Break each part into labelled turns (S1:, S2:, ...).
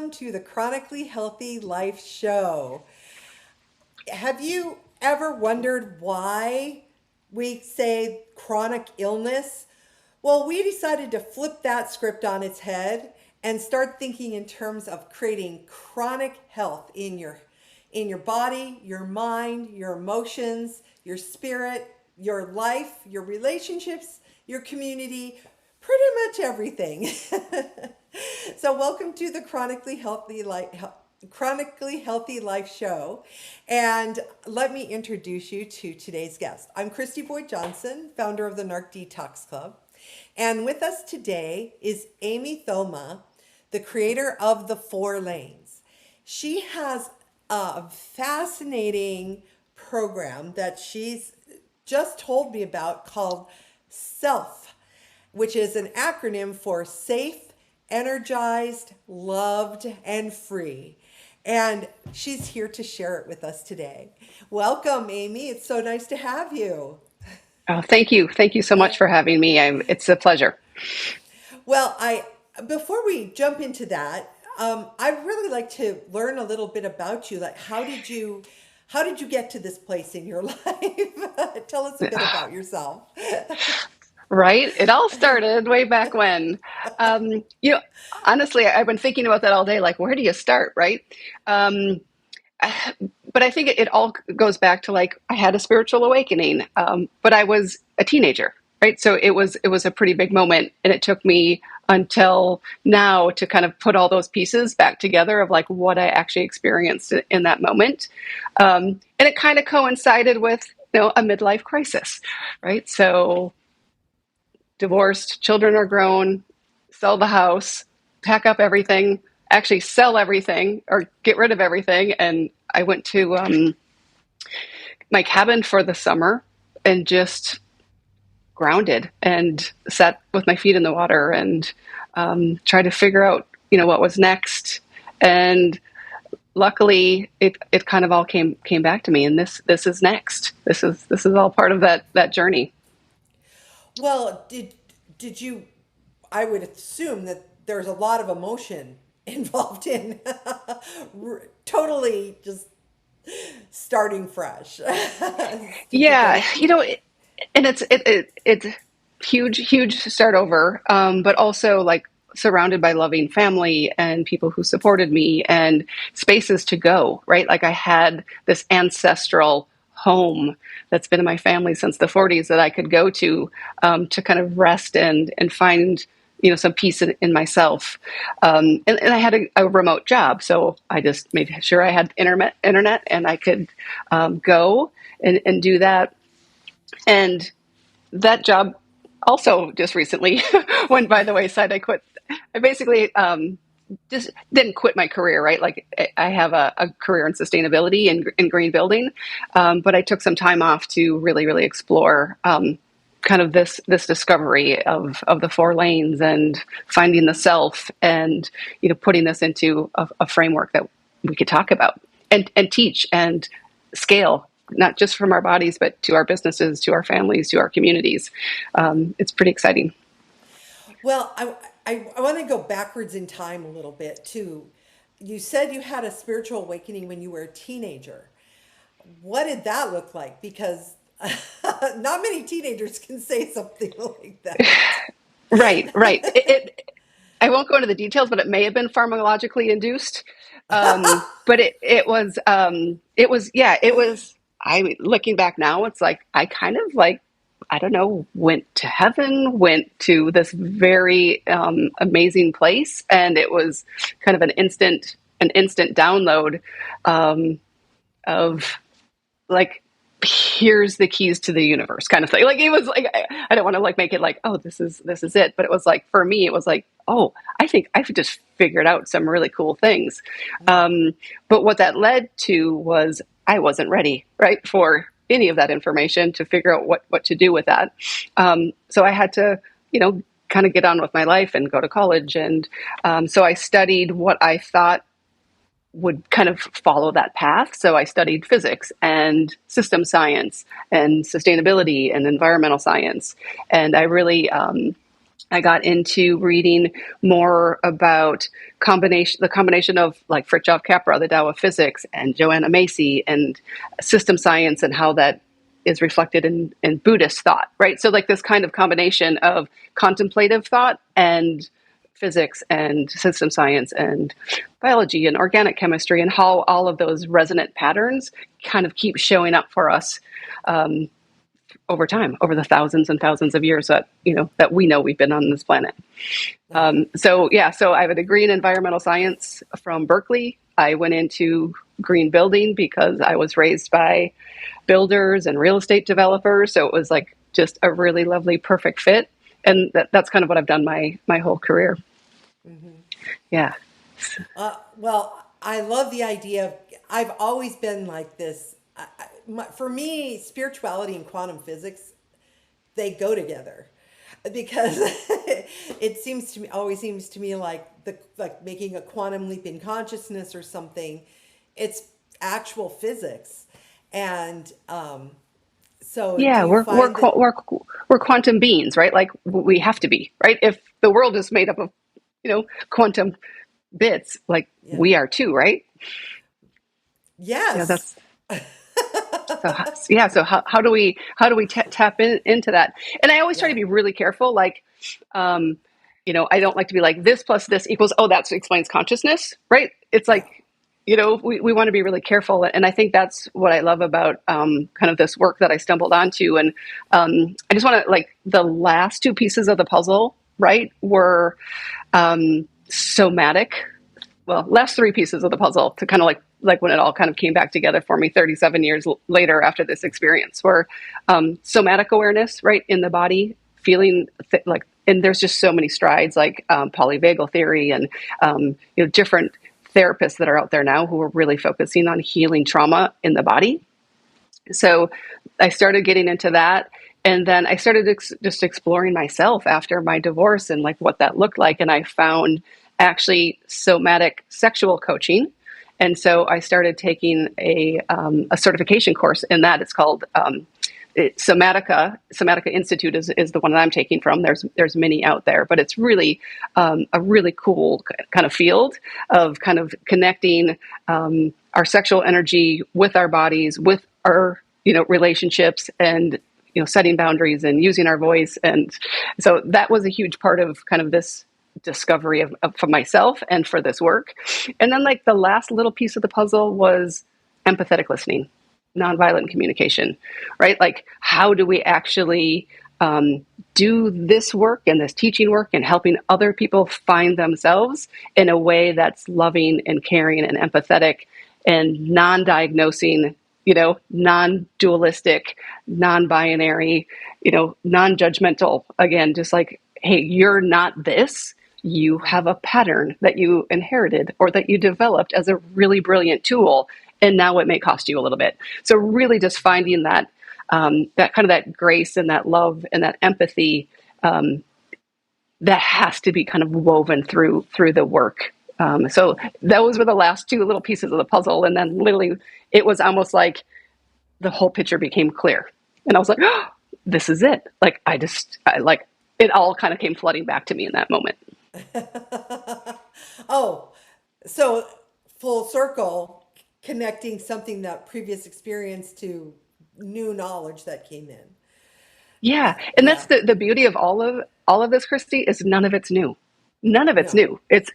S1: welcome to the Chronically Healthy Life Show. Have you ever wondered why we say chronic illness? Well, we decided to flip that script on its head and start thinking in terms of creating chronic health in your body, your mind, your emotions, your spirit, your life, your relationships, your community, pretty much everything. So welcome to the Chronically Healthy Life Show. And let me introduce you to today's guest. I'm Kristy Boyd Johnson, founder of the NARC Detox Club. And with us today is Amy Thoma, the creator of the 4 Lanes. She has a fascinating program that she's just told me about called SELF, which is an acronym for Safe, Energized, Loved, and Free. And she's here to share it with us today. Welcome, Amy. It's so nice to have you.
S2: Oh, thank you. Thank you so much for having me. It's a pleasure.
S1: Well, I before we jump into that, I'd really like to learn a little bit about you. Like, how did you get to this place in your life? Tell us a bit about yourself.
S2: Right? It all started way back when. Um, you know, Honestly, I've been thinking about that all day. Like, where do you start, right? Um, but I think it all goes back to like I had a spiritual awakening, but I was a teenager, right? So it was a pretty big moment, and it took me until now to kind of put all those pieces back together of like what I actually experienced in that moment, and it kind of coincided with a midlife crisis, right? So divorced, children are grown, sell the house, pack up everything, actually sell everything or get rid of everything. And I went to my cabin for the summer and just grounded and sat with my feet in the water and tried to figure out, what was next. And luckily, it kind of all came back to me. And this is next. This is all part of that journey.
S1: Well, did you? I would assume that there's a lot of emotion involved in totally just starting fresh.
S2: Yeah,
S1: Because
S2: and it's huge to start over, but also like surrounded by loving family and people who supported me and spaces to go, right? Like I had this ancestral home that's been in my family since the 40s that I could go to kind of rest and find some peace in myself. And I had a remote job, so I just made sure I had internet and I could go and do that. And that job also just recently went by the wayside. I basically just didn't quit my career, right? Like I have a career in sustainability and green building, but I took some time off to really explore kind of this discovery of the 4 lanes and finding the self and putting this into a framework that we could talk about and teach and scale, not just from our bodies, but to our businesses, to our families, to our communities. It's pretty exciting.
S1: well, I want to go backwards in time a little bit too. You said you had a spiritual awakening when you were a teenager. What did that look like? Because not many teenagers can say something like that.
S2: Right. I won't go into the details, but it may have been pharmacologically induced. But it was. Looking back now, it's like I kind of like I don't know, went to heaven, went to this very amazing place, and it was kind of an instant download of like here's the keys to the universe kind of thing. Like it was like I don't want to like make it like, oh, this is it, but it was like for me it was like, oh, I think I've just figured out some really cool things. But what that led to was I wasn't ready, right, for any of that information to figure out what to do with that. So I had to kind of get on with my life and go to college. And so I studied what I thought would kind of follow that path. So I studied physics and system science and sustainability and environmental science. And I really I got into reading more about the combination of like Fritjof Capra, the Tao of Physics, and Joanna Macy, and system science, and how that is reflected in Buddhist thought, right? So like this kind of combination of contemplative thought and physics and system science and biology and organic chemistry, and how all of those resonant patterns kind of keep showing up for us over time, over the thousands and thousands of years that that we know we've been on this planet. So I have a degree in environmental science from Berkeley. I went into green building because I was raised by builders and real estate developers. So it was like just a really lovely, perfect fit. And that's kind of what I've done my whole career. Yeah.
S1: Well, I love the idea of, I've always been like this. For me, spirituality and quantum physics, they go together because it seems to me, always seems to me like like making a quantum leap in consciousness or something. It's actual physics. And so do
S2: Yeah,
S1: you find that?
S2: we're quantum beings, right? Like we have to be, right? If the world is made up of, quantum bits, like
S1: Yeah.
S2: we are too, right? Yeah,
S1: Yes.
S2: that's so. Yeah, so how do we tap into that? And I always try
S1: Yeah.
S2: to be really careful. Like, um, I don't like to be like this plus this equals. Oh, that explains consciousness, right? It's
S1: Yeah.
S2: like, we want to be really careful, and I think that's what I love about kind of this work that I stumbled onto. And I just want to, like, the last two pieces of the puzzle, right, were somatic. Well, last three pieces of the puzzle to kind of like when it all kind of came back together for me 37 years later after this experience were somatic awareness, right, in the body, feeling like, and there's just so many strides, like polyvagal theory and different therapists that are out there now who are really focusing on healing trauma in the body. So I started getting into that. And then I started just exploring myself after my divorce and like what that looked like. And I found actually somatic sexual coaching. And so I started taking a certification course in that. It's called Somatica Institute is the one that I'm taking from. There's many out there, but it's really a really cool kind of field of kind of connecting our sexual energy with our bodies, with our relationships, and setting boundaries and using our voice. And so that was a huge part of kind of this discovery of for myself and for this work. And then like the last little piece of the puzzle was empathetic listening, nonviolent communication, right? Like, how do we actually do this work and this teaching work and helping other people find themselves in a way that's loving and caring and empathetic and non-diagnosing, non-dualistic, non-binary, non-judgmental. Again, just like, hey, you're not this. You have a pattern that you inherited or that you developed as a really brilliant tool, and now it may cost you a little bit. So really just finding that kind of that grace and that love and that empathy that has to be kind of woven through the work. So those were the last two little pieces of the puzzle, and then literally it was almost like the whole picture became clear, and I was like, oh, this is it. Like I like it all kind of came flooding back to me in that moment.
S1: Oh, so full circle, connecting something that previous experience to new knowledge that came in.
S2: Yeah, and that's
S1: Yeah.
S2: the beauty of all of this, Christy, is none of it's new. None of it's
S1: No.
S2: new. It's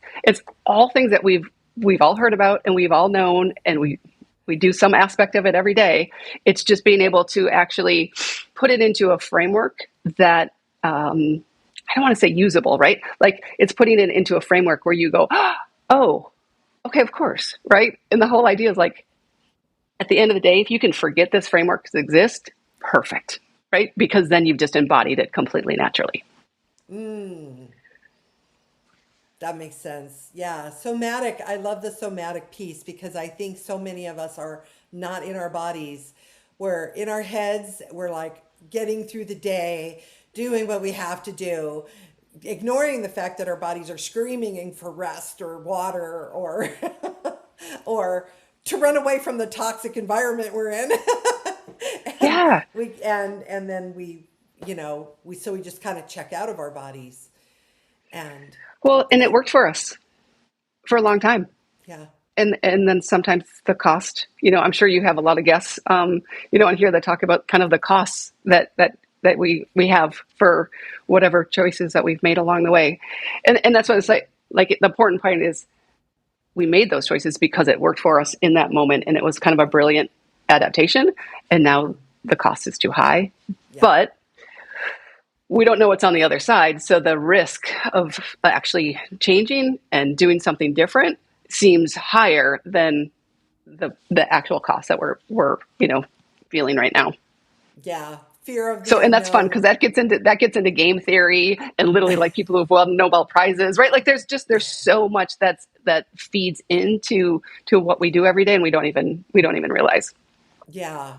S2: all things that we've all heard about and we've all known, and we do some aspect of it every day. It's just being able to actually put it into a framework that I don't want to say usable, right? Like it's putting it into a framework where you go, oh, okay, of course, right? And the whole idea is like, at the end of the day, if you can forget this framework exists, perfect, right? Because then you've just embodied it completely naturally.
S1: That makes sense. Yeah. Somatic. I love the somatic piece because I think so many of us are not in our bodies. We're in our heads. We're like getting through the day, doing what we have to do, ignoring the fact that our bodies are screaming for rest or water or or to run away from the toxic environment we're in. and
S2: Yeah.
S1: and then we, we just kind of check out of our bodies. And
S2: Well, and it worked for us for a long time.
S1: yeah,
S2: And then sometimes the cost, I'm sure you have a lot of guests, on here that talk about kind of the costs that we have for whatever choices that we've made along the way. And that's what it's like the important point is we made those choices because it worked for us in that moment. And it was kind of a brilliant adaptation. And now the cost is too high,
S1: yeah,
S2: but we don't know what's on the other side. So the risk of actually changing and doing something different seems higher than the actual cost that we're feeling right now.
S1: yeah. Fear of the
S2: So, and that's fun
S1: unknown.
S2: because that gets into game theory and literally like people who've won Nobel Prizes, right? Like there's so much that feeds into what we do every day, and we don't even realize.
S1: Yeah.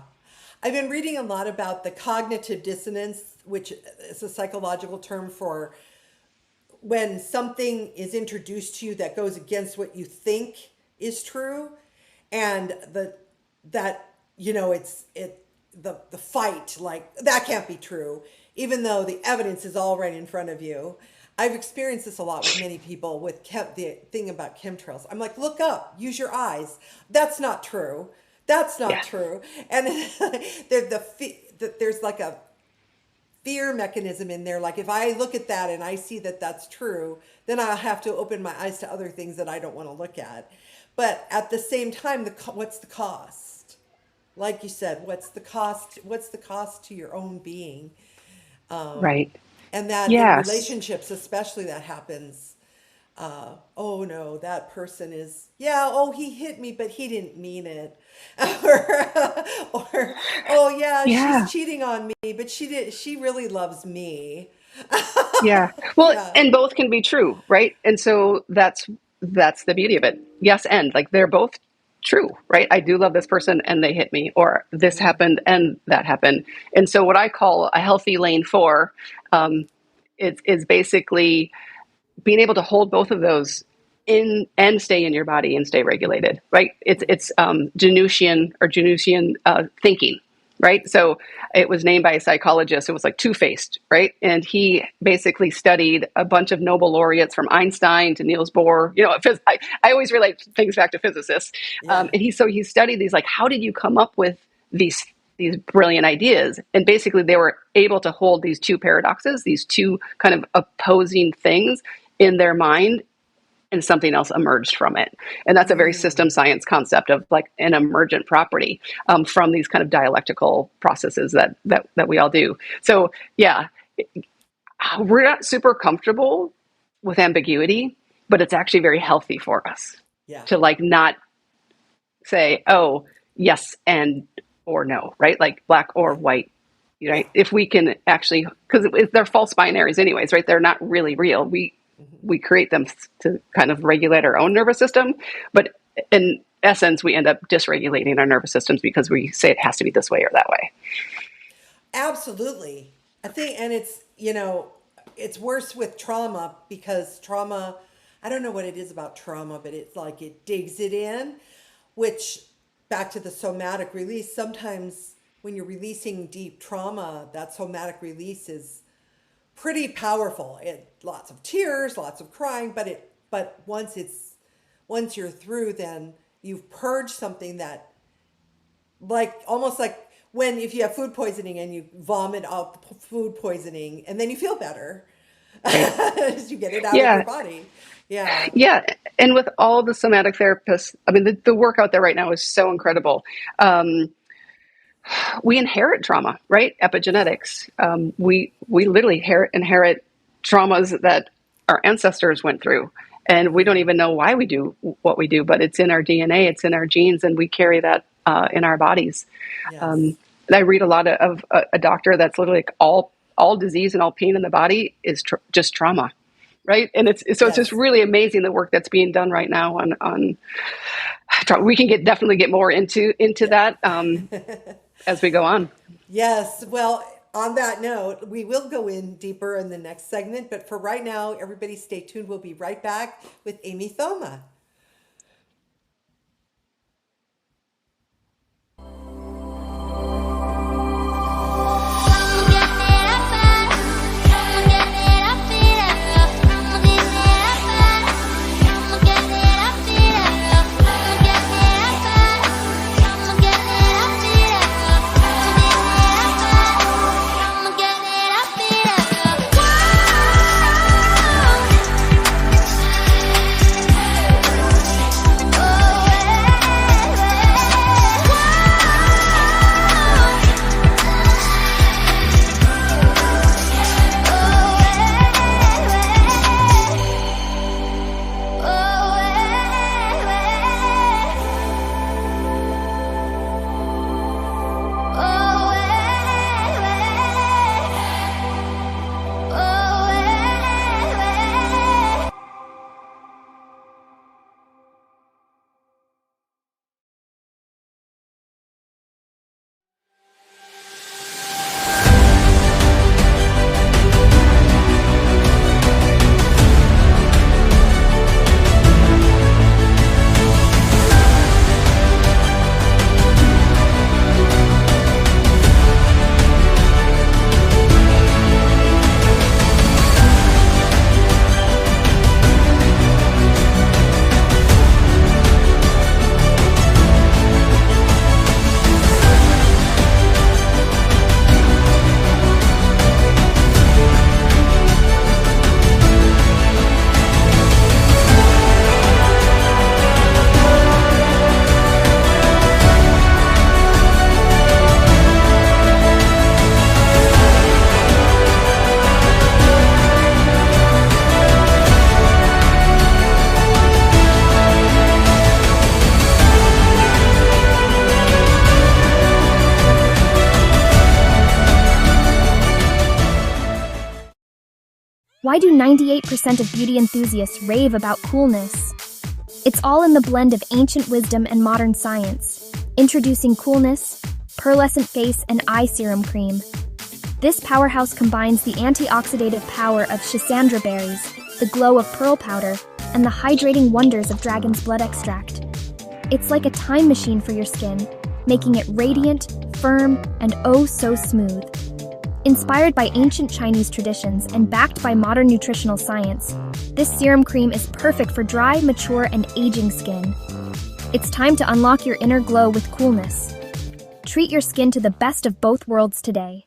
S1: I've been reading a lot about the cognitive dissonance, which is a psychological term for when something is introduced to you that goes against what you think is true, and the fight, like that can't be true, even though the evidence is all right in front of you. I've experienced this a lot with many people with the thing about chemtrails. I'm like, look up, use your eyes. That's not true. That's not
S2: Yeah.
S1: true. And there's like a fear mechanism in there. Like if I look at that and I see that that's true, then I'll have to open my eyes to other things that I don't want to look at. But at the same time, what's the cost? Like you said, what's the cost? What's the cost to your own being?
S2: Right.
S1: And that in
S2: Yes.
S1: relationships, especially, that happens. Oh no, that person is, yeah, oh, he hit me, but he didn't mean it. or oh yeah, she's
S2: Yeah.
S1: cheating on me, but she really loves me.
S2: Yeah. Well,
S1: Yeah.
S2: and both can be true, right? And so that's the beauty of it. Yes, and like they're both true, right? I do love this person and they hit me, or this happened and that happened. And so what I call a healthy lane for is basically being able to hold both of those in and stay in your body and stay regulated, right? It's Janushian thinking, right? So it was named by a psychologist. It was like two-faced, right? And he basically studied a bunch of Nobel laureates from Einstein to Niels Bohr. I always relate things back to physicists.
S1: Yeah.
S2: And he studied these, like, how did you come up with these brilliant ideas? And basically they were able to hold these two paradoxes, these two kind of opposing things in their mind, and something else emerged from it. And that's a very system science concept of like an emergent property from these kind of dialectical processes that we all do. So yeah, we're not super comfortable with ambiguity, but it's actually very healthy for us
S1: Yeah.
S2: to like not say, oh, yes and or no, right? Like black or
S1: Yeah.
S2: white,
S1: Yeah.
S2: right? If we can actually, because they're false binaries anyways, right? They're not really real. We create them to kind of regulate our own nervous system, but in essence, we end up dysregulating our nervous systems because we say it has to be this way or that way.
S1: Absolutely. I think, and it's worse with trauma, because trauma, I don't know what it is about trauma, but it's like it digs it in, which, back to the somatic release, sometimes when you're releasing deep trauma, that somatic release is pretty powerful. Lots of tears, lots of crying, but once you're through, then you've purged something that, like, almost like when, if you have food poisoning and you vomit out the food poisoning and then you feel better
S2: Right.
S1: as you get it out of your
S2: Yeah.
S1: body. Yeah.
S2: Yeah. And with all the somatic therapists, I mean, the work out there right now is so incredible. We inherit trauma, right?
S1: Yeah.
S2: Epigenetics. We literally inherit traumas that our ancestors went through. And we don't even know why we do what we do, but it's in our DNA, it's in our genes, and we carry that in our bodies.
S1: Yes.
S2: And I read a lot of a doctor that's literally like all disease and all pain in the body is just trauma, right? And it's just
S1: Yes.
S2: really amazing the work that's being done right now on we can definitely get more into
S1: Yeah.
S2: that as we go on.
S1: Yes. Well, on that note, we will go in deeper in the next segment, but for right now, everybody stay tuned. We'll be right back with Amy Thoma.
S3: Why do 98% of beauty enthusiasts rave about coolness? It's all in the blend of ancient wisdom and modern science. Introducing Coolness, Pearlescent Face and Eye Serum Cream. This powerhouse combines the antioxidative power of schisandra berries, the glow of pearl powder, and the hydrating wonders of dragon's blood extract. It's like a time machine for your skin, making it radiant, firm, and oh so smooth. Inspired by ancient Chinese traditions and backed by modern nutritional science, this serum cream is perfect for dry, mature, and aging skin. It's time to unlock your inner glow with Coolness. Treat your skin to the best of both worlds today.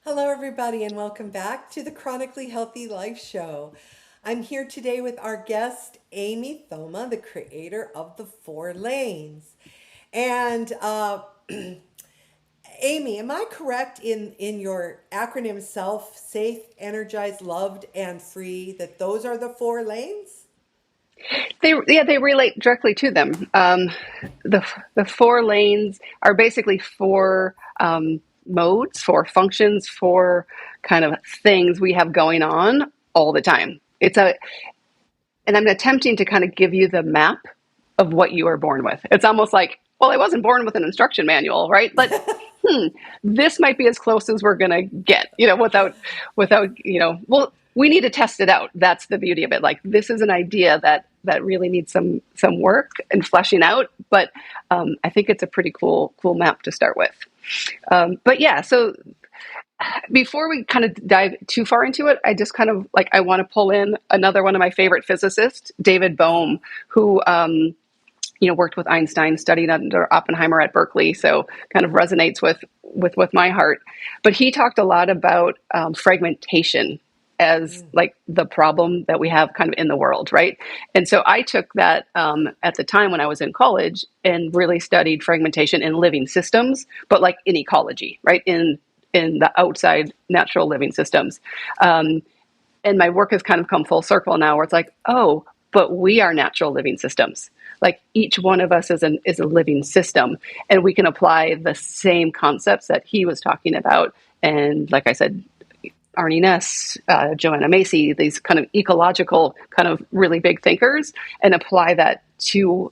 S1: Hello, everybody, and welcome back to the Chronically Healthy Life Show. I'm here today with our guest, Amy Thoma, the creator of the 4 Lanes. And Amy, am I correct in your acronym SELF, Safe, Energized, Loved, and Free, that those are the 4 lanes?
S2: They relate directly to them. The 4 lanes are basically 4 modes, 4 functions, 4 kind of things we have going on all the time. And I'm attempting to kind of give you the map of what you were born with. It's almost like, well, I wasn't born with an instruction manual, right? But this might be as close as we're going to get, without, well, we need to test it out. That's the beauty of it. Like, this is an idea that really needs some work and fleshing out, but I think it's a pretty cool map to start with. But yeah, so before we kind of dive too far into it, I just kind of I want to pull in another one of my favorite physicists, David Bohm, who worked with Einstein, studied under Oppenheimer at Berkeley, so kind of resonates with my heart. But he talked a lot about fragmentation as the problem that we have kind of in the world, right? And so I took that at the time when I was in college and really studied fragmentation in living systems, but in ecology, right? In the outside natural living systems. And my work has kind of come full circle now where it's oh, but we are natural living systems. Each one of us is a living system, and we can apply the same concepts that he was talking about. And like I said, Arnie Ness, Joanna Macy, these kind of ecological, kind of really big thinkers, and apply that to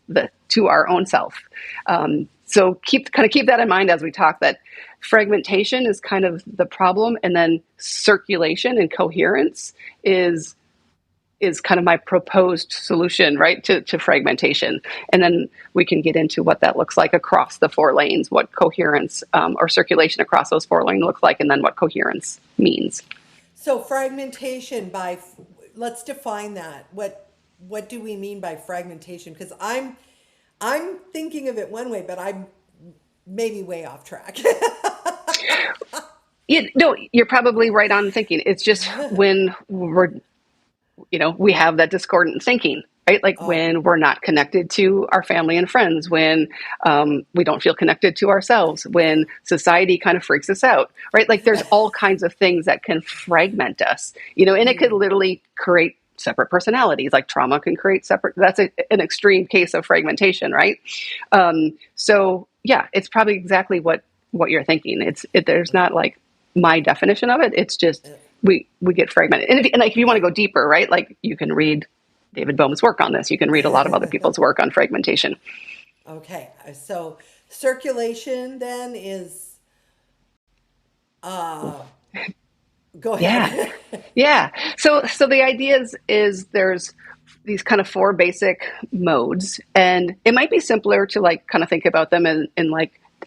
S2: our own self. So keep that in mind as we talk, that fragmentation is kind of the problem, and then circulation and coherence is kind of my proposed solution, right, to fragmentation. And then we can get into what that looks like across the 4 lanes, what coherence or circulation across those 4 lanes looks like, and then what coherence means.
S1: So fragmentation, let's define that. What do we mean by fragmentation? Because I'm thinking of it one way, but I'm maybe way off track.
S2: You're probably right on thinking. It's just when we have that discordant thinking, right? When we're not connected to our family and friends, when we don't feel connected to ourselves, when society kind of freaks us out, right? There's all kinds of things that can fragment us, and it could literally create separate personalities. Trauma can create separate, that's an extreme case of fragmentation, right? So yeah, it's probably exactly what you're thinking. There's not my definition of it. It's just, we get fragmented. And if you want to go deeper, right? You can read David Bohm's work on this. You can read a lot of other people's work on fragmentation. Okay.
S1: So circulation then is, go ahead.
S2: Yeah. So the idea is there's these kind of 4 basic modes, and it might be simpler to kind of think about them in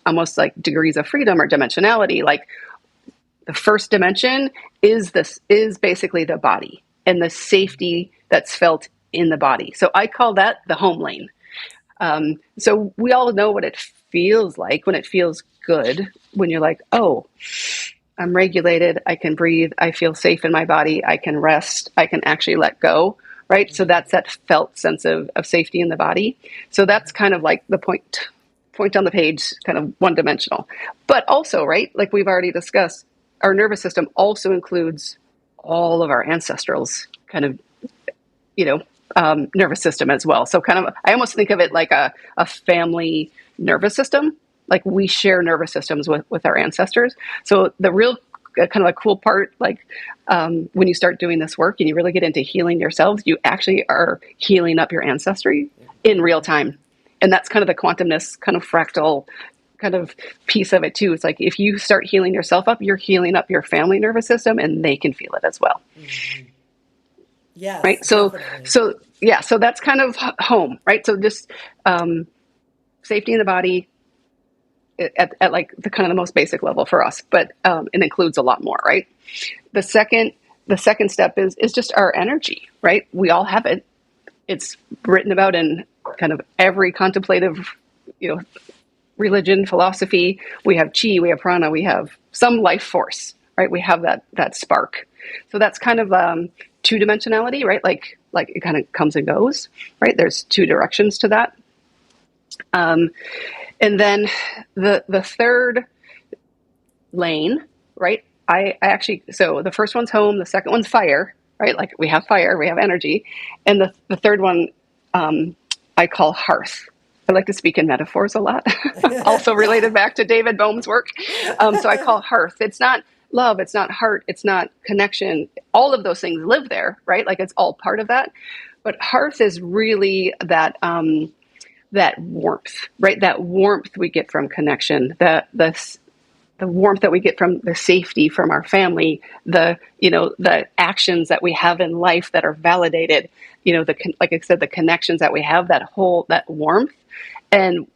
S2: almost degrees of freedom or dimensionality. The first dimension is basically the body and the safety that's felt in the body. So I call that the home lane. So we all know what it feels like when it feels good, when you're oh, I'm regulated, I can breathe, I feel safe in my body, I can rest, I can actually let go, right? So that's that felt sense of safety in the body. So that's kind of the point on the page, kind of one-dimensional. But also, right, we've already discussed, our nervous system also includes all of our ancestrals kind of, nervous system as well. So kind of, I almost think of it like a family nervous system. We share nervous systems with our ancestors. So the real kind of a cool part, like when you start doing this work and you really get into healing yourselves, you actually are healing up your ancestry in real time. And that's kind of the quantumness, kind of fractal kind of piece of it too. It's like, if you start healing yourself up, you're healing up your family nervous system, and they can feel it as well.
S1: Mm-hmm. Yes.
S2: Right. So,
S1: definitely.
S2: so that's kind of home, right? So just safety in the body at like the kind of the most basic level for us, but it includes a lot more, right? The second step is just our energy, right? We all have it. It's written about in kind of every contemplative, religion, philosophy. We have chi, we have prana, we have some life force, right? We have that spark. So that's kind of two dimensionality, right? Like it kind of comes and goes, right? There's two directions to that. And then the third lane, right? I actually, so the first one's home, the second one's fire, right? Like we have fire, we have energy. And the third one, I call hearth. I like to speak in metaphors a lot, also related back to David Bohm's work. So I call hearth. It's not love, it's not heart, it's not connection. All of those things live there, right? Like it's all part of that. But hearth is really that warmth, right? That warmth we get from connection, the warmth that we get from the safety from our family, the actions that we have in life that are validated, like I said, the connections that we have, that warmth. And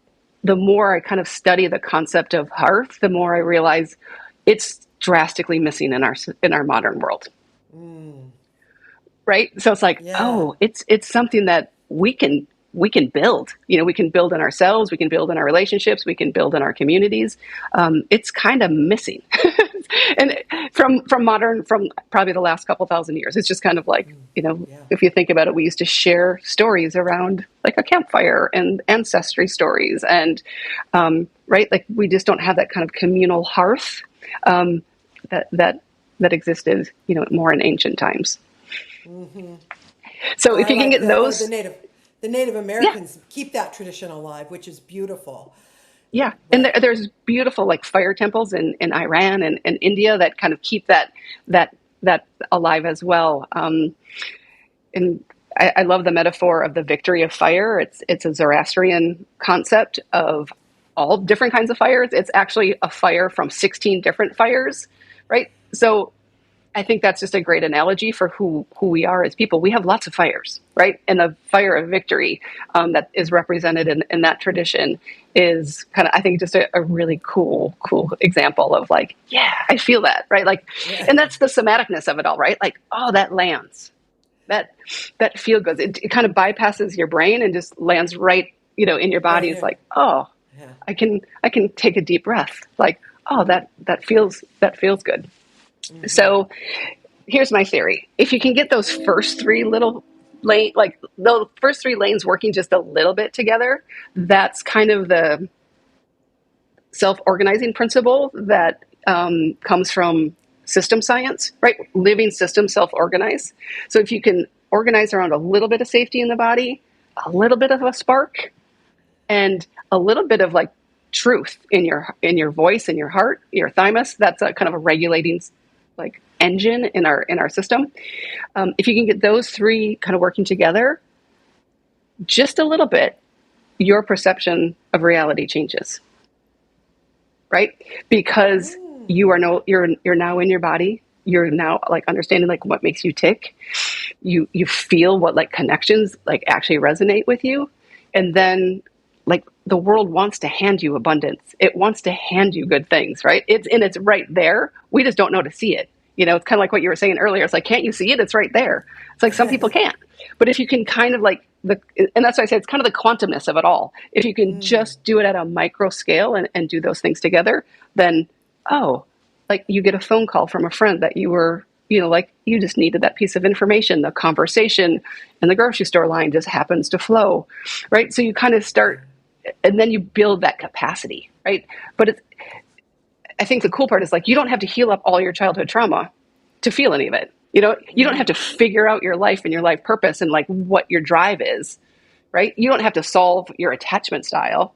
S2: the more I kind of study the concept of hearth, the more I realize it's drastically missing in our modern world.
S1: Mm.
S2: Right. So it's like,
S1: Yeah.
S2: it's something that we can build, we can build in ourselves, we can build in our relationships, we can build in our communities. It's kind of missing. And from probably the last couple thousand years, it's just kind of like, if you think about it, we used to share stories around like a campfire and ancestry stories. And, right. Like we just don't have that kind of communal hearth, that existed, more in ancient times.
S1: Mm-hmm.
S2: So if you can get those,
S1: the Native Americans keep that tradition alive, which is beautiful.
S2: yeah.
S1: But,
S2: And there's beautiful like fire temples in Iran and India that kind of keep that alive as well. And I love the metaphor of the victory of fire. It's a Zoroastrian concept of all different kinds of fires. It's actually a fire from 16 different fires, right? So I think that's just a great analogy for who we are as people. We have lots of fires, right? And the fire of victory that is represented in that tradition is kind of, I think, just a really cool example of like, yeah, I feel that, right? Like, and that's the somaticness of it all, right? Like, oh, that lands, that feel good. It kind of bypasses your brain and just lands right, in your body. It's like, oh, yeah. I can take a deep breath. Like, oh, that feels good. Mm-hmm. So here's my theory. If you can get those first three lanes working just a little bit together, that's kind of the self-organizing principle that comes from system science, right? Living systems self-organize. So if you can organize around a little bit of safety in the body, a little bit of a spark, and a little bit of like truth in your voice, in your heart, your thymus, that's a kind of a regulating like engine in our system. If you can get those three kind of working together just a little bit, your perception of reality changes, right? Because you're now in your body. You're now like understanding like what makes you tick. You feel what like connections like actually resonate with you. And then like the world wants to hand you abundance. It wants to hand you good things, right? It's right there. We just don't know to see it. It's kind of like what you were saying earlier. It's like, can't you see it? It's right there. It's like some people can't. But if you can kind of like and that's why I say it's kind of the quantumness of it all. If you can just do it at a micro scale and do those things together, then, like you get a phone call from a friend that you were, like you just needed that piece of information. The conversation in the grocery store line just happens to flow, right? So you kind of start, and then you build that capacity, right? But I think the cool part is like, you don't have to heal up all your childhood trauma to feel any of it. You don't have to figure out your life and your life purpose and like what your drive is, right? You don't have to solve your attachment style.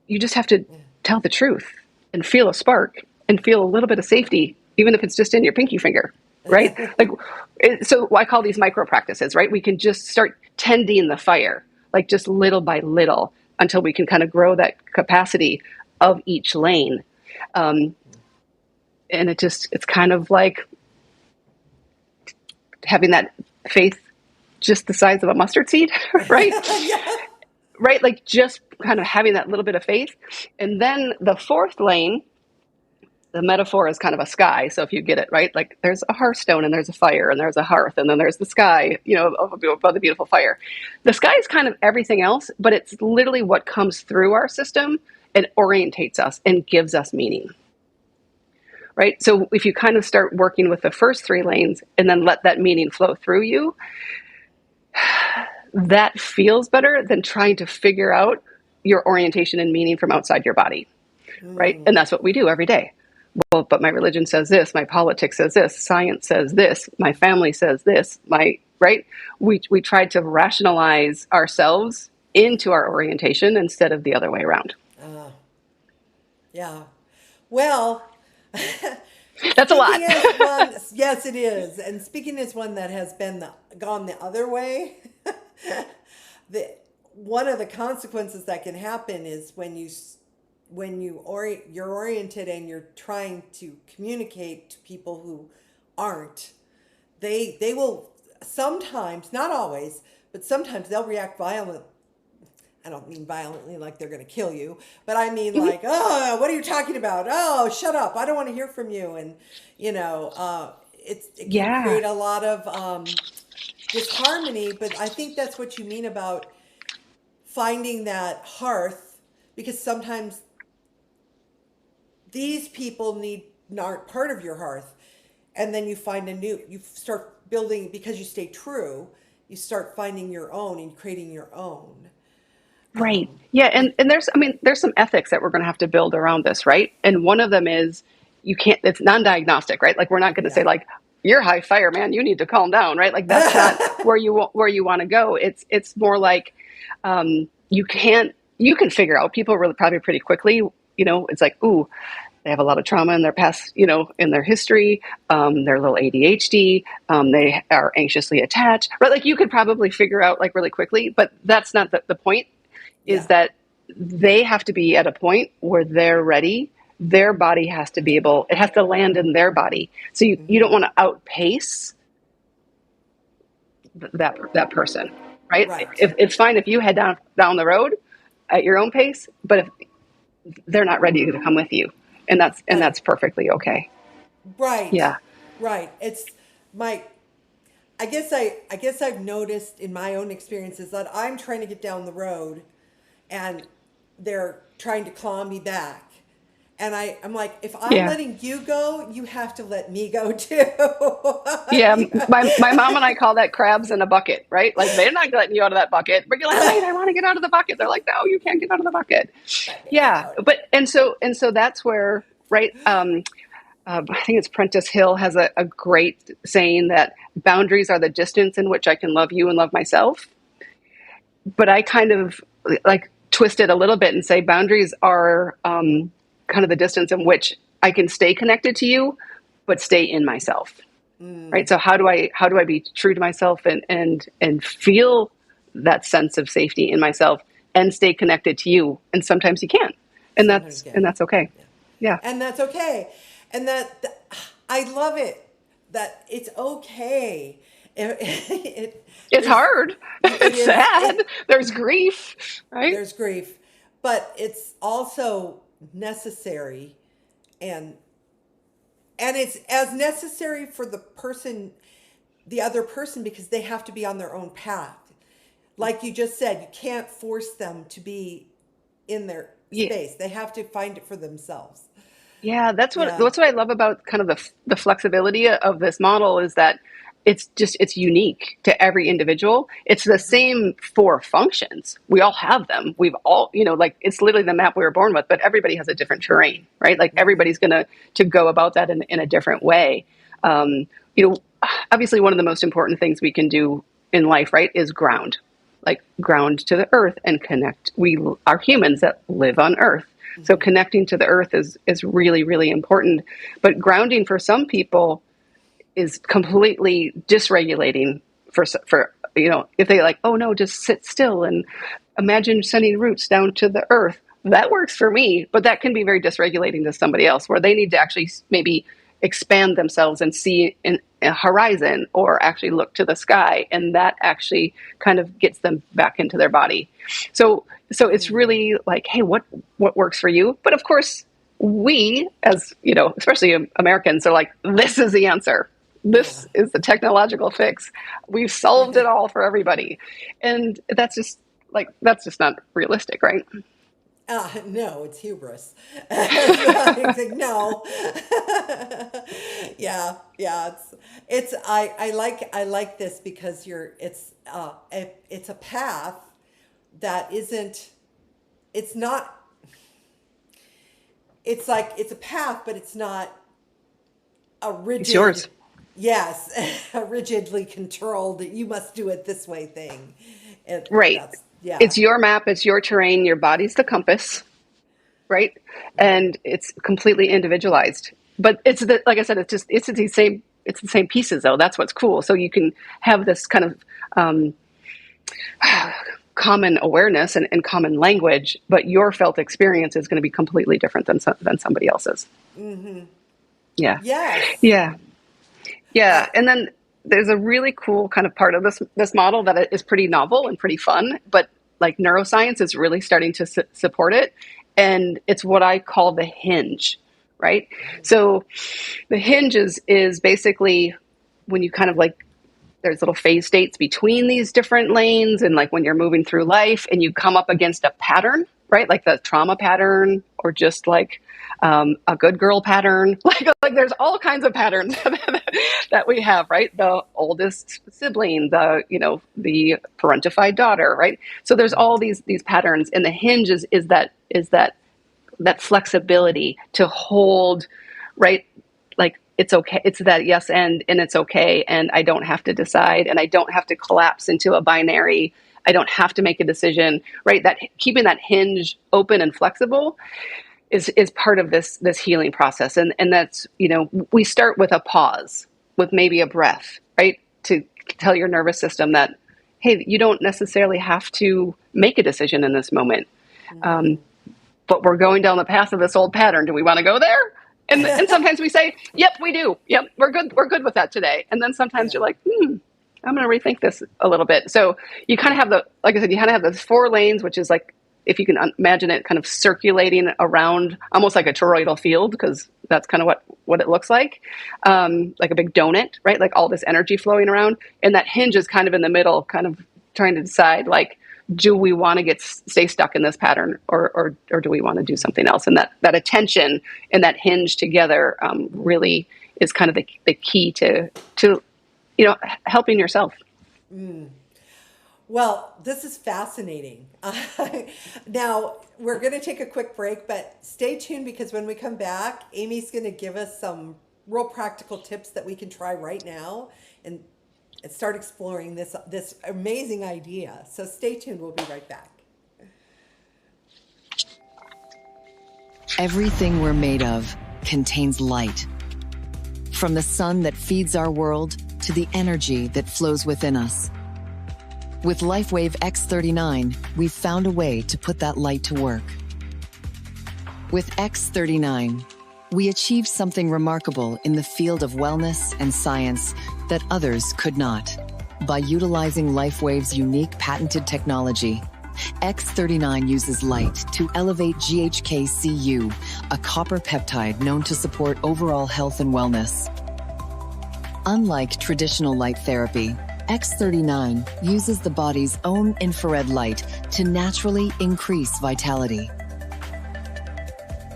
S2: You just have to tell the truth and feel a spark and feel a little bit of safety even if it's just in your pinky finger, right? So I call these micro practices, right? We can just start tending the fire, like just little by little until we can kind of grow that capacity of each lane. And it's kind of like having that faith just the size of a mustard seed, right?
S1: Yeah.
S2: Right? Like just kind of having that little bit of faith. And then the fourth lane, the metaphor is kind of a sky. So if you get it, right? Like there's a hearthstone and there's a fire and there's a hearth and then there's the sky, above the beautiful fire. The sky is kind of everything else, but it's literally what comes through our system and orientates us and gives us meaning. Right? So if you kind of start working with the first three lanes and then let that meaning flow through you, that feels better than trying to figure out your orientation and meaning from outside your body. Right? And that's what we do every day. Well, but my religion says this, my politics says this, science says this, my family says this, right? We try to rationalize ourselves into our orientation instead of the other way around.
S1: Yeah. Well,
S2: that's a lot.
S1: Yes, it is. And speaking as one that has gone the other way, one of the consequences that can happen is you're oriented and you're trying to communicate to people who aren't, they will sometimes, not always, but sometimes they'll react violently. I don't mean violently like they're going to kill you, but I mean like, oh, what are you talking about? Oh, shut up. I don't want to hear from you. And, it can create a lot of disharmony, but I think that's what you mean about finding that hearth, because sometimes these people aren't part of your hearth. And then you start building, because you stay true, you start finding your own and creating your own.
S2: Right. Yeah. And there's some ethics that we're going to have to build around this, right? And one of them is it's non-diagnostic, right? Like we're not going to say like, you're high fire, man, you need to calm down, right? Like that's not where you want to go. It's more like, you can figure out people really probably pretty quickly, it's like, ooh, they have a lot of trauma in their past, in their history. They're a little ADHD. They are anxiously attached, right? Like you could probably figure out like really quickly, but that's not the point. Is that they have to be at a point where they're ready. Their body has to it has to land in their body. So you don't want to outpace that person, right? If it's fine if you head down the road at your own pace, but if they're not ready to come with you, and that's perfectly okay.
S1: Right.
S2: Yeah.
S1: Right. It's I guess I've noticed in my own experiences that I'm trying to get down the road and they're trying to claw me back. And I'm like, if I'm letting you go, you have to let me go too.
S2: Yeah. My mom and I call that crabs in a bucket, right? Like they're not letting you out of that bucket, but you're like, wait, I want to get out of the bucket. They're like, no, you can't get out of the bucket. Yeah. But, and so that's where, right. I think it's Prentice Hill has a great saying that boundaries are the distance in which I can love you and love myself. But I kind of like twist it a little bit and say boundaries are kind of the distance in which I can stay connected to you, but stay in myself. Right. So how do I be true to myself and feel that sense of safety in myself and stay connected to you? And sometimes you can't. And that's okay. Yeah.
S1: And that's okay. And that I love it that it's okay.
S2: It's hard. It's sad. There's grief, right?
S1: There's grief, but it's also necessary, and it's as necessary for the other person, because they have to be on their own path. Like you just said, you can't force them to be in their space. They have to find it for themselves.
S2: Yeah, that's what I love about kind of the flexibility of this model is that it's unique to every individual. It's the same 4 functions. We all have them. We've all, like it's literally the map we were born with, but everybody has a different terrain, right? Like everybody's going to go about that in a different way. Obviously one of the most important things we can do in life, right, is ground to the earth and connect. We are humans that live on earth. So connecting to the earth is really, really important. But grounding for some people is completely dysregulating for, if they like, oh no, just sit still and imagine sending roots down to the earth. That works for me, but that can be very dysregulating to somebody else, where they need to actually maybe expand themselves and see a horizon, or actually look to the sky, and that actually kind of gets them back into their body. So it's really like, hey, what works for you? But of course, we, as especially Americans, are like, this is the answer. This is the technological fix. We've solved it all for everybody, and that's just not realistic, right?
S1: No, it's hubris. No. Yeah. I like this because it's a path that isn't, it's not, it's like, it's a path, but it's not a rigid.
S2: It's yours.
S1: Yes. A rigidly controlled, you must do it this way thing.
S2: Right. Yeah. It's your map, it's your terrain, your body's the compass, right? And it's completely individualized. But like I said, it's the same pieces though. That's what's cool. So you can have this kind of common awareness and common language, but your felt experience is going to be completely different than somebody else's. Mm-hmm. Yeah.
S1: Yes.
S2: Yeah. Yeah. And then there's a really cool kind of part of this model that is pretty novel and pretty fun, but like neuroscience is really starting to support it. And it's what I call the hinge, right? So the hinge is basically when you kind of like, there's little phase states between these different lanes. And like when you're moving through life and you come up against a pattern, right? Like the trauma pattern, or just like a good girl pattern. Like there's all kinds of patterns that we have, right? The oldest sibling, the parentified daughter, right? So there's all these patterns, and the hinge is that flexibility to hold, right? Like it's okay. It's that yes and it's okay, and I don't have to decide, and I don't have to collapse into a binary. I don't have to make a decision, right? That keeping that hinge open and flexible is part of this healing process. And that's, we start with a pause, with maybe a breath, right? To tell your nervous system that, hey, you don't necessarily have to make a decision in this moment. But we're going down the path of this old pattern. Do we want to go there? And sometimes we say, yep, we do. Yep, we're good. We're good with that today. And then sometimes you're like, I'm going to rethink this a little bit. So you kind of have like I said, you kind of have those 4 lanes, which is like, if you can imagine it kind of circulating around almost like a toroidal field, because that's kind of what it looks like a big donut, right? Like all this energy flowing around. And that hinge is kind of in the middle, kind of trying to decide, like, do we want to stay stuck in this pattern, or do we want to do something else? And that attention and that hinge together really is kind of the key to helping yourself.
S1: Well, this is fascinating. Now, we're going to take a quick break, but stay tuned, because when we come back, Amy's going to give us some real practical tips that we can try right now and start exploring this amazing idea. So stay tuned. We'll be right back.
S4: Everything we're made of contains light. From the sun that feeds our world to the energy that flows within us. With LifeWave X39, we've found a way to put that light to work. With X39, we achieved something remarkable in the field of wellness and science that others could not. By utilizing LifeWave's unique patented technology, X39 uses light to elevate GHK-Cu, a copper peptide known to support overall health and wellness. Unlike traditional light therapy, X39 uses the body's own infrared light to naturally increase vitality.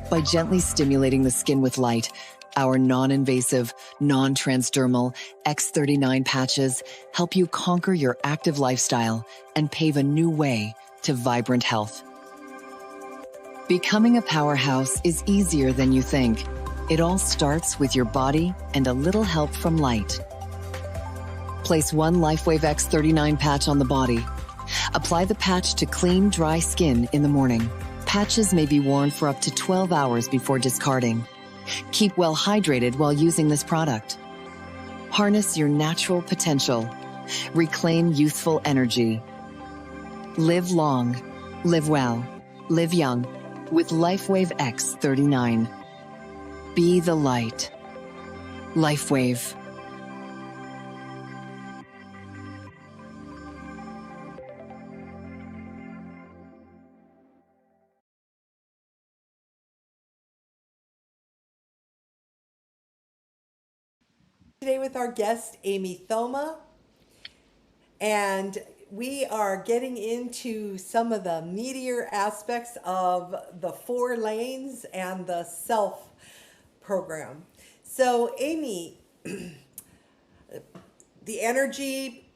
S4: By gently stimulating the skin with light, our non-invasive, non-transdermal X39 patches help you conquer your active lifestyle and pave a new way to vibrant health. Becoming a powerhouse is easier than you think. It all starts with your body and a little help from light. Place one LifeWave X39 patch on the body. Apply the patch to clean, dry skin in the morning. patches may be worn for up to 12 hours before discarding. Keep well hydrated while using this product. Harness your natural potential. Reclaim youthful energy. Live long, live well, live young with LifeWave X39. Be the light. LifeWave.
S1: Today with our guest, Amy Thoma, and we are getting into some of the meatier aspects of the 4 lanes and the self program. So, Amy, the energy,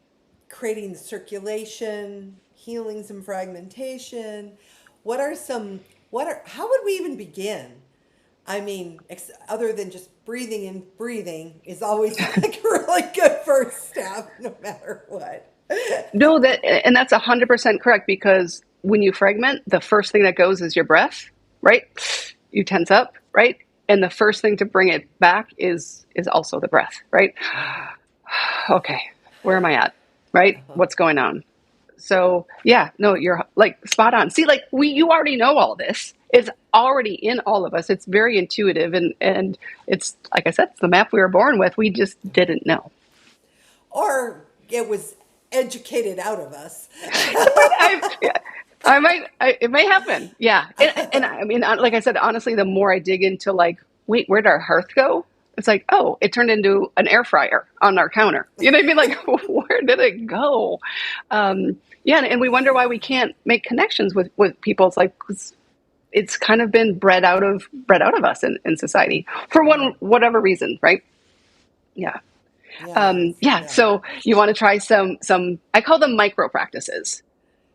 S1: creating the circulation, healing some fragmentation. How would we even begin? I mean, other than just breathing in, breathing is always like a really good first step, no matter what.
S2: No, that's 100% correct, because when you fragment, the first thing that goes is your breath, right? You tense up, right? And the first thing to bring it back is also the breath, right? Okay, where am I at, right? What's going on? So yeah, no, you're like spot on. See, like you already know all this. It's already in all of us. It's very intuitive, and it's, like I said, it's the map we were born with. We just didn't know.
S1: Or it was educated out of us.
S2: It may happen. Yeah. And I mean, like I said, honestly, the more I dig into like, wait, where did our hearth go? It's like, oh, it turned into an air fryer on our counter. You know what I mean? Like, where did it go? Yeah. And we wonder why we can't make connections with people. It's like, it's kind of been bred out of us in society for whatever reason. Right. Yeah.
S1: Yeah.
S2: So you want to try some, I call them micro practices.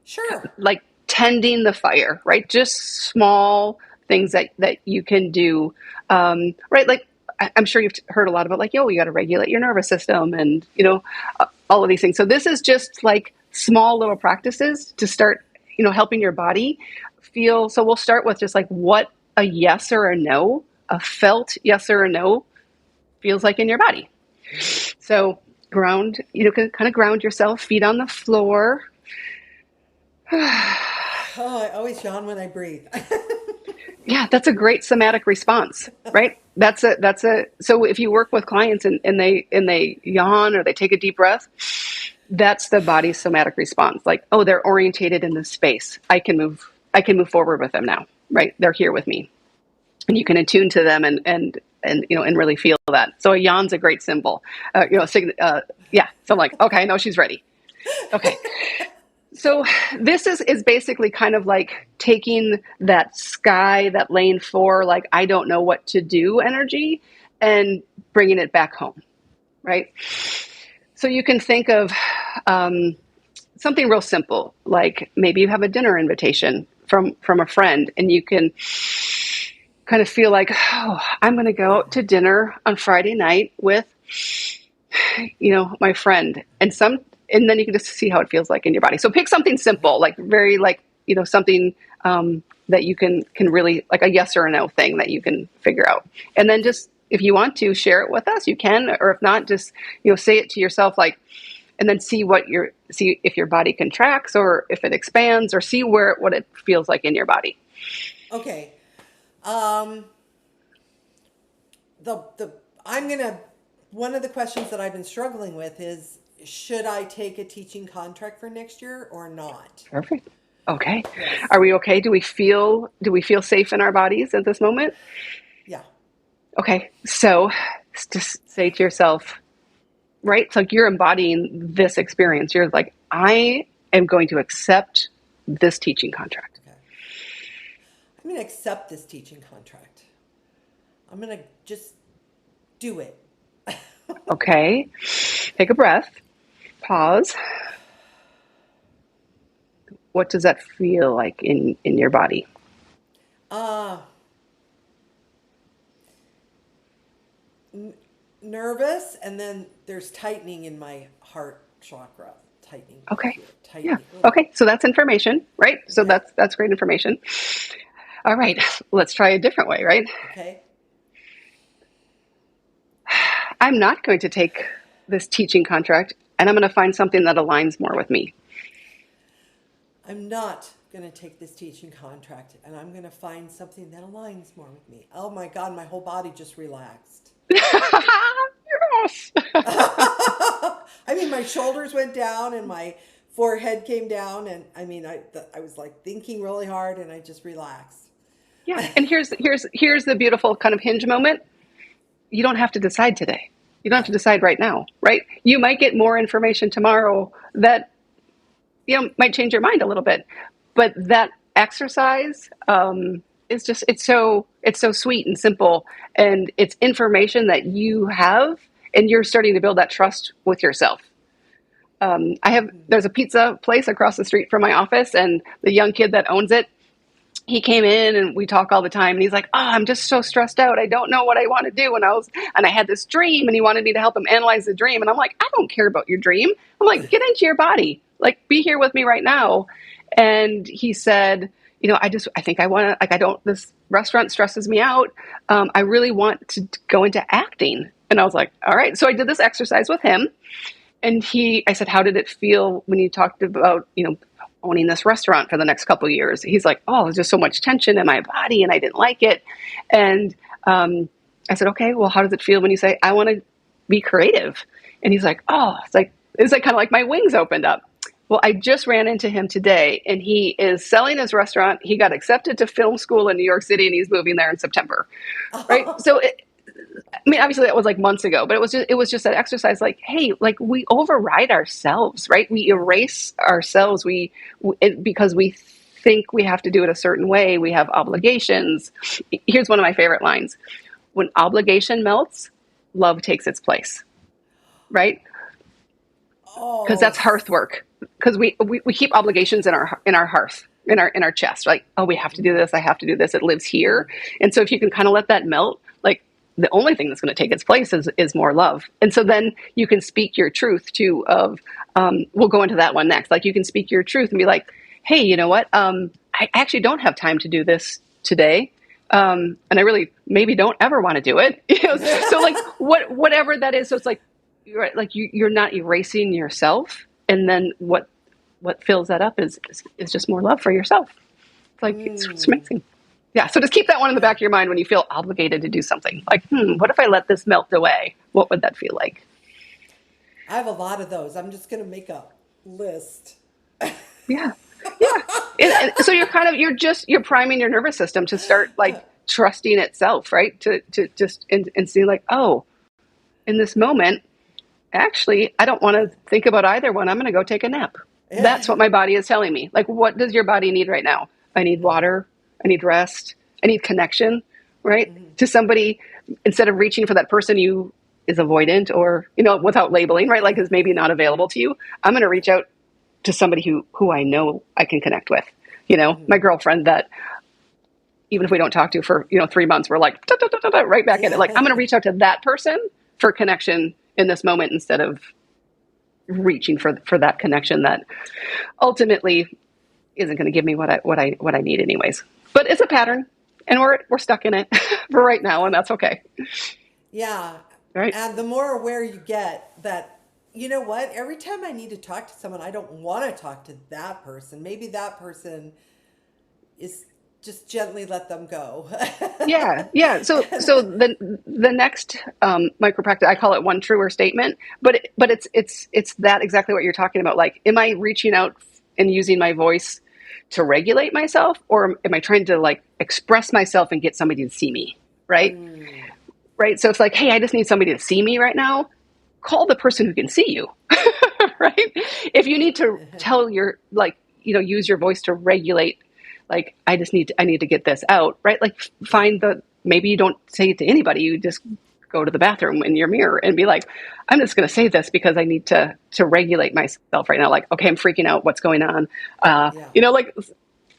S1: Sure.
S2: Like tending the fire, right? Just small things that you can do. Right. Like I'm sure you've heard a lot about like, you got to regulate your nervous system and, all of these things. So this is just like small little practices to start, helping your body feel. So we'll start with just like what a yes or a no, a felt yes or a no feels like in your body. So ground, can kind of ground yourself, feet on the floor.
S1: Oh, I always yawn when I breathe.
S2: Yeah, that's a great somatic response, right? So if you work with clients and they yawn or they take a deep breath, that's the body's somatic response. Like, oh, they're orientated in this space. I can move forward with them now, right? They're here with me. And you can attune to them and really feel that. So a yawn's a great symbol. Yeah. So I'm like, okay, I know she's ready. Okay. So this is basically kind of like taking that sky, that lane 4, like, I don't know what to do energy, and bringing it back home, right? So you can think of something real simple, like maybe you have a dinner invitation from a friend, and you can kind of feel like, oh, I'm going to go out to dinner on Friday night with, my friend, and then you can just see how it feels like in your body. So pick something simple, like very like, something that you can really, like a yes or a no thing that you can figure out. And then just, if you want to share it with us, you can, or if not, just, say it to yourself, like, and then see if your body contracts or if it expands, or see what it feels like in your body.
S1: Okay. One of the questions that I've been struggling with is, should I take a teaching contract for next year or not?
S2: Perfect. Okay.
S1: Yes.
S2: Are we okay? Do we feel safe in our bodies at this moment?
S1: Yeah.
S2: Okay. So just say to yourself, right? It's like you're embodying this experience. You're like, I am going to accept this teaching contract.
S1: Okay. I'm going to accept this teaching contract. I'm going to just do it.
S2: Okay. Take a breath. Pause. What does that feel like in your body?
S1: Nervous, and then there's tightening in my heart chakra. Tightening.
S2: Okay.
S1: Tightening.
S2: Yeah. Okay. So that's information, right? So that's great information. All right, let's try a different way, right?
S1: Okay.
S2: I'm not going to take this teaching contract, and I'm going to find something that aligns more with me.
S1: I'm not going to take this teaching contract, and I'm going to find something that aligns more with me. Oh my God, my whole body just relaxed.
S2: Yes.
S1: I mean, my shoulders went down and my forehead came down, and I mean, I was like thinking really hard, and I just relaxed.
S2: Yeah, and here's the beautiful kind of hinge moment. You don't have to decide today. You don't have to decide right now, right? You might get more information tomorrow that might change your mind a little bit, but that exercise is just it's so sweet and simple, and it's information that you have, and you're starting to build that trust with yourself. There's a pizza place across the street from my office, and the young kid that owns it, he came in and we talk all the time, and he's like, I'm just so stressed out. I don't know what I want to do. And I had this dream, and he wanted me to help him analyze the dream. And I'm like, I don't care about your dream. I'm like, get into your body, like, be here with me right now. And he said, I think I want to, this restaurant stresses me out. I really want to go into acting. And I was like, all right. So I did this exercise with him, and I said, how did it feel when you talked about, owning this restaurant for the next couple of years? He's like, there's just so much tension in my body, and I didn't like it. And I said, okay, well, how does it feel when you say, I want to be creative? And he's like, it's like kind of like my wings opened up. Well, I just ran into him today, and he is selling his restaurant. He got accepted to film school in New York City, and he's moving there in September. Right. So obviously that was like months ago, but it was just that exercise. Like, hey, like, we override ourselves, right? We erase ourselves. Because we think we have to do it a certain way. We have obligations. Here's one of my favorite lines: when obligation melts, love takes its place, right? Because that's hearth work. Because we keep obligations in our hearth, in our chest. Like, we have to do this. I have to do this. It lives here. And so if you can kind of let that melt, like, the only thing that's going to take its place is more love. And so then you can speak your truth too we'll go into that one next. Like, you can speak your truth and be like, hey, you know what? I actually don't have time to do this today. And I really maybe don't ever want to do it. So like whatever that is. So it's like, you're not erasing yourself. And then what fills that up is just more love for yourself. It's like, it's amazing. Yeah. So just keep that one in the back of your mind when you feel obligated to do something. Like, what if I let this melt away? What would that feel like?
S1: I have a lot of those. I'm just going to make a list.
S2: Yeah. And so you're priming your nervous system to start like trusting itself, right? To just and see like, in this moment, actually, I don't want to think about either one. I'm going to go take a nap. Yeah. That's what my body is telling me. Like, what does your body need right now? I need water. I need rest. I need connection, right? Mm-hmm. To somebody, instead of reaching for that person who is avoidant or, without labeling, right? Like, is maybe not available to you. I'm going to reach out to somebody who I know I can connect with. Mm-hmm. My girlfriend that even if we don't talk to for, 3 months, we're like, right back at it. Like, I'm going to reach out to that person for connection in this moment instead of reaching for that connection that ultimately isn't going to give me what I need anyways. But it's a pattern, and we're stuck in it for right now, and that's okay.
S1: Yeah.
S2: Right.
S1: And the more aware you get that, you know what, every time I need to talk to someone, I don't want to talk to that person. Maybe that person is just gently let them go.
S2: Yeah. So the next micro practice, I call it one truer statement, but it's that exactly what you're talking about. Like, am I reaching out and using my voice to regulate myself, or am I trying to like express myself and get somebody to see me? Right. Right. So it's like, hey, I just need somebody to see me right now. Call the person who can see you. Right. If you need to tell use your voice to regulate, like, I need to get this out. Right. Like, maybe you don't say it to anybody. You just go to the bathroom in your mirror and be like, I'm just going to say this because I need to regulate myself right now. Like, okay, I'm freaking out. What's going on?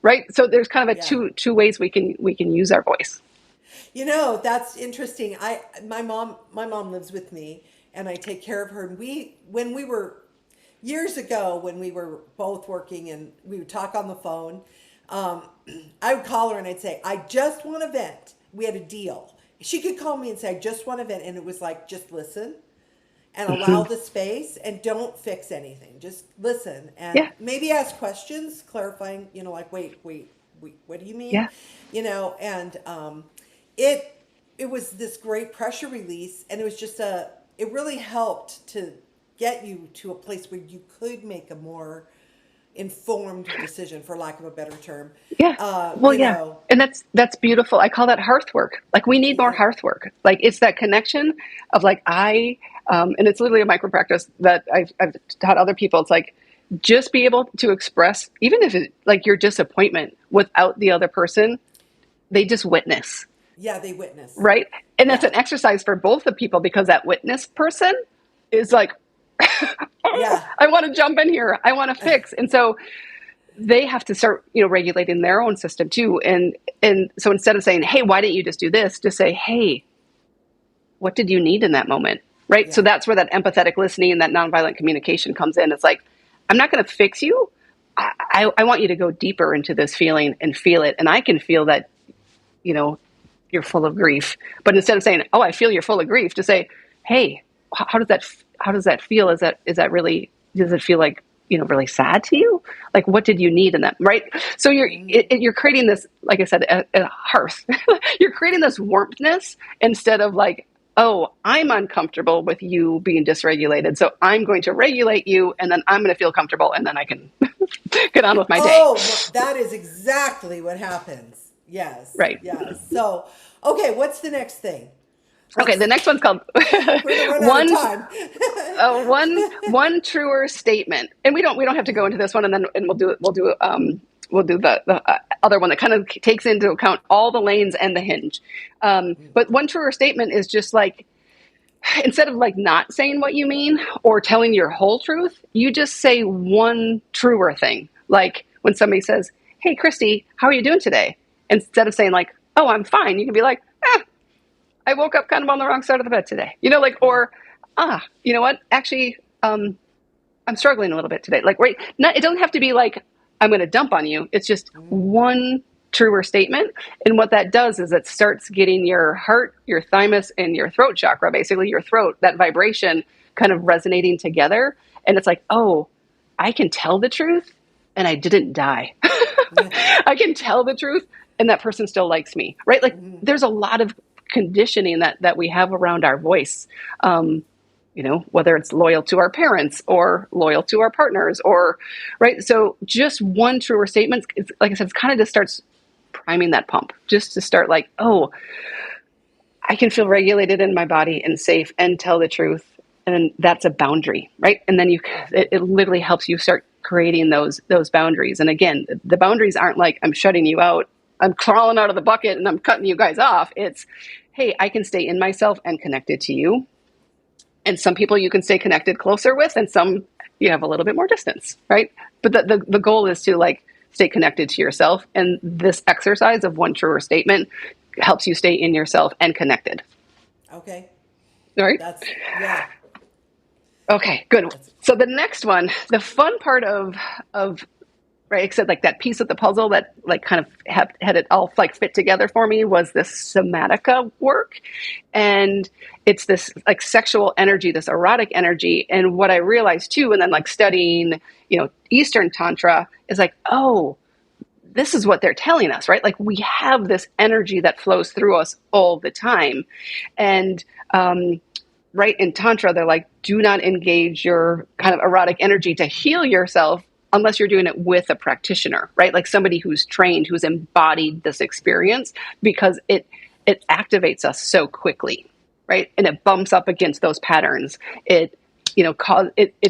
S2: Right. So there's kind of two ways we can use our voice.
S1: That's interesting. My mom lives with me, and I take care of her. And when we were years ago, when we were both working and we would talk on the phone, I would call her and I'd say, I just want to vent. We had a deal. She could call me and say, I just want to vent. And it was like, just listen and allow the space and don't fix anything. Just listen and
S2: Yeah.
S1: maybe ask questions, clarifying, like, wait, what do you mean?
S2: Yeah.
S1: And it it was this great pressure release, and it was just it really helped to get you to a place where you could make a more informed decision, for lack of a better term.
S2: Yeah. Well,
S1: You
S2: yeah.
S1: know,
S2: And that's beautiful. I call that hearth work. Like we need more
S1: yeah,
S2: hearth work. Like it's that connection of like and it's literally a micro practice that I've taught other people. It's like just be able to express, even if it like your disappointment without the other person, they just witness,
S1: yeah, they witness.
S2: right? And that's
S1: Yeah,
S2: an exercise for both the people because that witness person is like,
S1: yeah,
S2: I want to jump in here. I want to fix. And so they have to start, regulating their own system too. And so instead of saying, hey, why didn't you just do this? Just say, hey, what did you need in that moment? Right. So
S1: yeah,
S2: that's where that empathetic listening and that nonviolent communication comes in. It's like, I'm not going to fix you. I want you to go deeper into this feeling and feel it. And I can feel that, you're full of grief. But instead of saying, oh, I feel you're full of grief, to say, hey, how does that feel? Does it feel like, really sad to you? Like, what did you need in that? Right. So you're creating this, like I said, a hearth, you're creating this warmthness instead of like, oh, I'm uncomfortable with you being dysregulated. So I'm going to regulate you and then I'm going to feel comfortable and then I can get on with my day.
S1: Oh, that is exactly what happens. Yes,
S2: Right.
S1: yes. So, okay, what's the next thing?
S2: Okay. The next one's called
S1: We're gonna run out of
S2: one,
S1: time.
S2: one truer statement. And we don't have to go into this one and then, and we'll do the other one that kind of takes into account all the lanes and the hinge. But one truer statement is just like, instead of like not saying what you mean or telling your whole truth, you just say one truer thing. Like when somebody says, hey, Kristy, how are you doing today? Instead of saying like, oh, I'm fine. You can be like, I woke up kind of on the wrong side of the bed today, or, you know what? Actually, I'm struggling a little bit today. Like, right. It doesn't have to be like, I'm going to dump on you. It's just one truer statement. And what that does is it starts getting your heart, your thymus, and your throat chakra, basically your throat, that vibration kind of resonating together. And it's like, oh, I can tell the truth and I didn't die. I can tell the truth and that person still likes me, right? Like there's a lot of conditioning that we have around our voice. Whether it's loyal to our parents or loyal to our partners or, right. So just one truer statement, like I said, it's kind of just starts priming that pump just to start like, oh, I can feel regulated in my body and safe and tell the truth. And that's a boundary, right? And then it literally helps you start creating those boundaries. And again, the boundaries aren't like, I'm shutting you out, I'm crawling out of the bucket and I'm cutting you guys off. It's, hey, I can stay in myself and connected to you. And some people you can stay connected closer with, and some you have a little bit more distance, right? But the goal is to like stay connected to yourself. And this exercise of one truer statement helps you stay in yourself and connected.
S1: Okay.
S2: All right.
S1: Yeah.
S2: Okay, good. So the next one, the fun part of right, except like that piece of the puzzle that like kind of had it all like fit together for me was this somatica work. And it's this like sexual energy, this erotic energy. And what I realized too, and then like studying, Eastern Tantra is like, oh, this is what they're telling us, right? Like we have this energy that flows through us all the time. And, right, in Tantra, they're like, do not engage your kind of erotic energy to heal yourself unless you're doing it with a practitioner, right? Like somebody who's trained, who's embodied this experience, because it activates us so quickly, right? And it bumps up against those patterns. It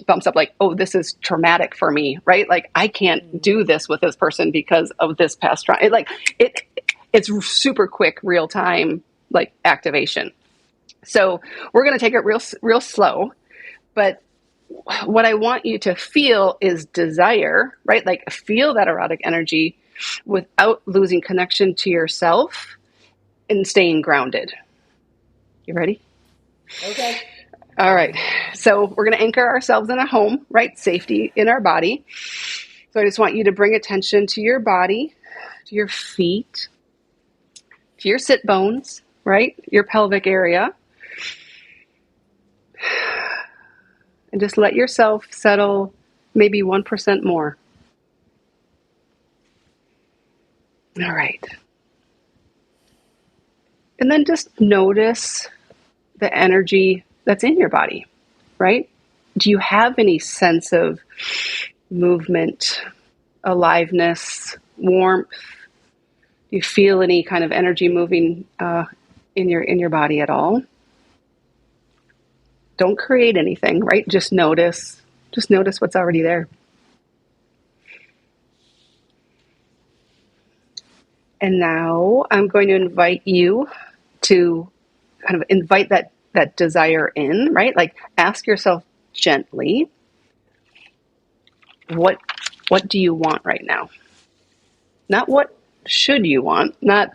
S2: bumps up like, oh, this is traumatic for me, right? Like I can't do this with this person because of this past trauma. It's super quick, real time, like activation. So we're going to take it real slow, but what I want you to feel is desire, right? Like feel that erotic energy without losing connection to yourself and staying grounded. You ready?
S1: Okay.
S2: All right. So we're going to anchor ourselves in a home, right? Safety in our body. So I just want you to bring attention to your body to your feet, to your sit bones, right? Your pelvic area. And just let yourself settle maybe 1% more. All right. And then just notice the energy that's in your body, right? Do you have any sense of movement, aliveness, warmth? Do you feel any kind of energy moving in your body at all? Don't create anything, right? Just notice. Just notice what's already there. And now I'm going to invite you to kind of invite that desire in, right? Like ask yourself gently, what do you want right now? Not what should you want, not,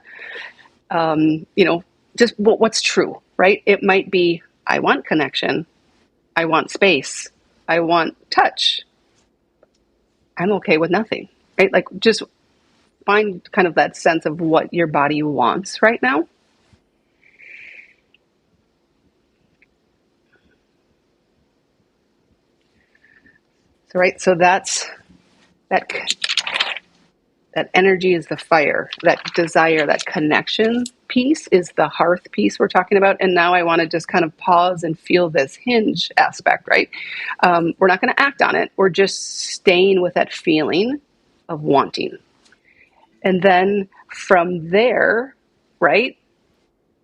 S2: just what's true, right? It might be, I want connection. I want space. I want touch. I'm okay with nothing, right? Like just find kind of that sense of what your body wants right now. So, right, so that's that energy is the fire, that desire, that connection piece is the hearth piece we're talking about. And now I want to just kind of pause and feel this hinge aspect, right? We're not going to act on it. We're just staying with that feeling of wanting. And then from there, right,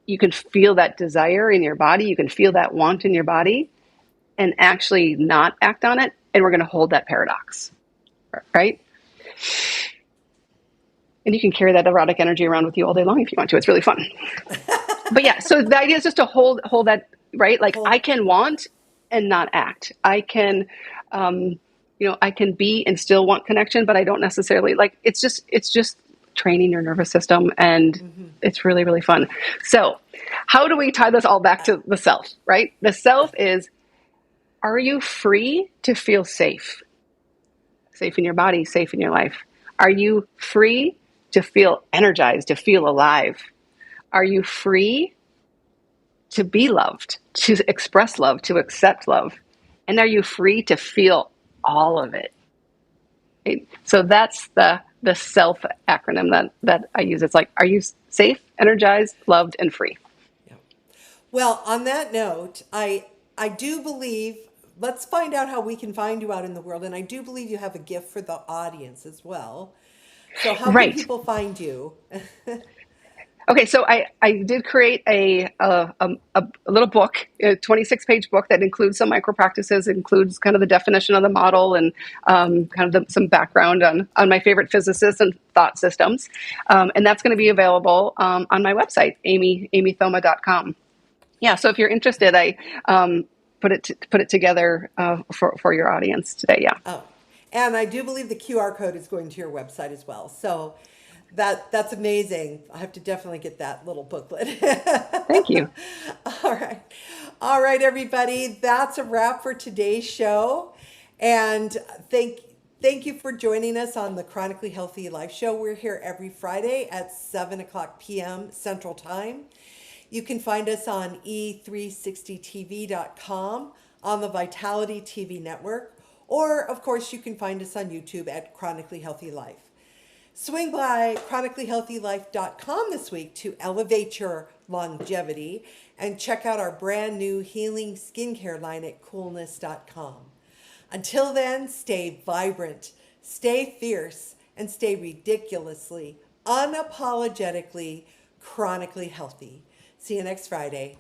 S2: you can feel that desire in your body. You can feel that want in your body and actually not act on it. And we're going to hold that paradox, right? And you can carry that erotic energy around with you all day long if you want to. It's really fun. But yeah, so the idea is just to hold that, right? Like I can want and not act. I can, I can be and still want connection, but I don't necessarily like, it's just training your nervous system, and it's really, really fun. So how do we tie this all back to the self, right? The self is, are you free to feel safe? Safe in your body, safe in your life. Are you free to feel energized, to feel alive? Are you free to be loved, to express love, to accept love? And are you free to feel all of it? Right? So that's the self acronym that I use. It's like, are you safe, energized, loved, and free?
S1: Yeah. Well, on that note, I do believe, let's find out how we can find you out in the world. And I do believe you have a gift for the audience as well. So how can people find you?
S2: Okay, so I did create a little book, a 26-page book that includes some micro practices, includes kind of the definition of the model and kind of some background on my favorite physicists and thought systems. And that's going to be available on my website, amythoma.com. Yeah, so if you're interested, I put it together for your audience today. Yeah.
S1: Oh, and I do believe the QR code is going to your website as well. So that's amazing. I have to definitely get that little booklet.
S2: Thank you.
S1: All right, everybody. That's a wrap for today's show. And thank you for joining us on the Chronically Healthy Life Show. We're here every Friday at 7:00 p.m. Central Time. You can find us on e360tv.com, on the Vitality TV network, or of course you can find us on YouTube at Chronically Healthy Life. Swing by chronicallyhealthylife.com this week to elevate your longevity and check out our brand new healing skincare line at coolness.com. Until then, stay vibrant, stay fierce, and stay ridiculously, unapologetically, chronically healthy. See you next Friday.